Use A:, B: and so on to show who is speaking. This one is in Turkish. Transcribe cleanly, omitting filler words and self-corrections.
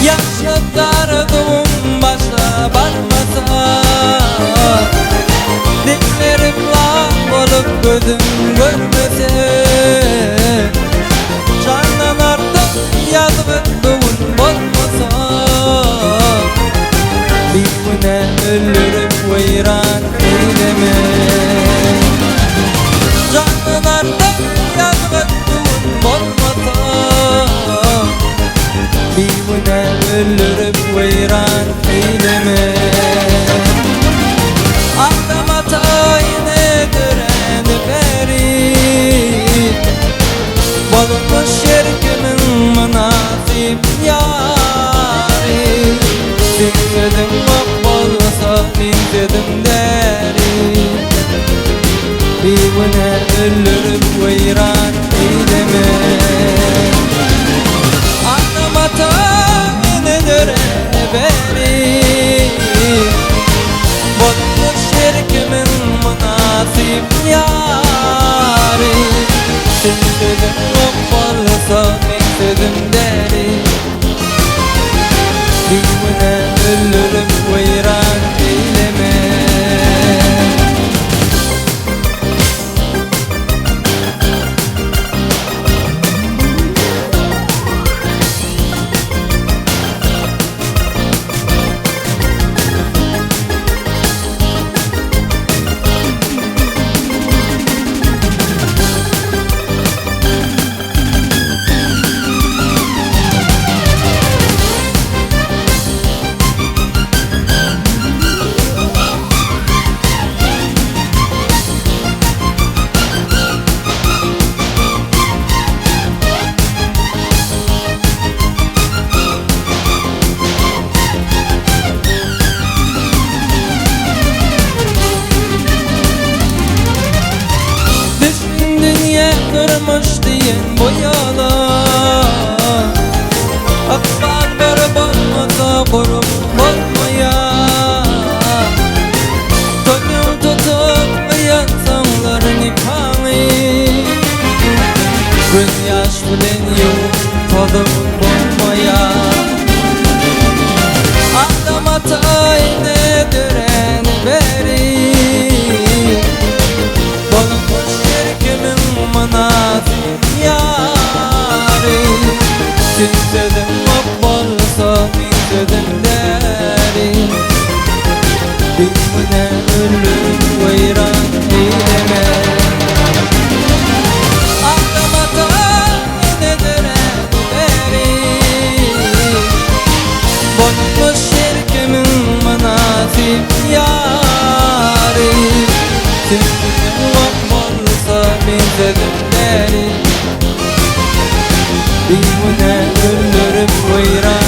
A: Yaşatardım başa barmasa, diklerim laf olup gözüm görmese, canlanardım yazgıttım olmasa, bir güne ölürüm weyran eyleme. Canlanardım yazgıttım olmasa, bir güne ölürüm weyran eyleme. Aklamata yine dören beri, bolmuş şerkimin münasip yari. Dinledim olsa dinledim deri, bir güne ölürüm weyran eyleme. Aklamata yine dören beri, bolmuş şerkimin münasip yari. Dinledim olsa dinledim deri, bir güne ölürüm weyran eyleme. Kırmış diyen boyalar, akbar bir bolmasa bolup bolmaya, gönül tutup yansanglar nikahı, göz yaş bilen yuvup tozup bolmaya. Aklamata yine dören beri, bolmuş şerkimin münasip yari. Dinledim olsa dinledim deri, bir güne ölürüm weyran eyleme. Aklamata yine dönen beri, bolmuş şerkimin münasip yari. Dinledim olsa dinledim deri, bir güne ölürüm weyran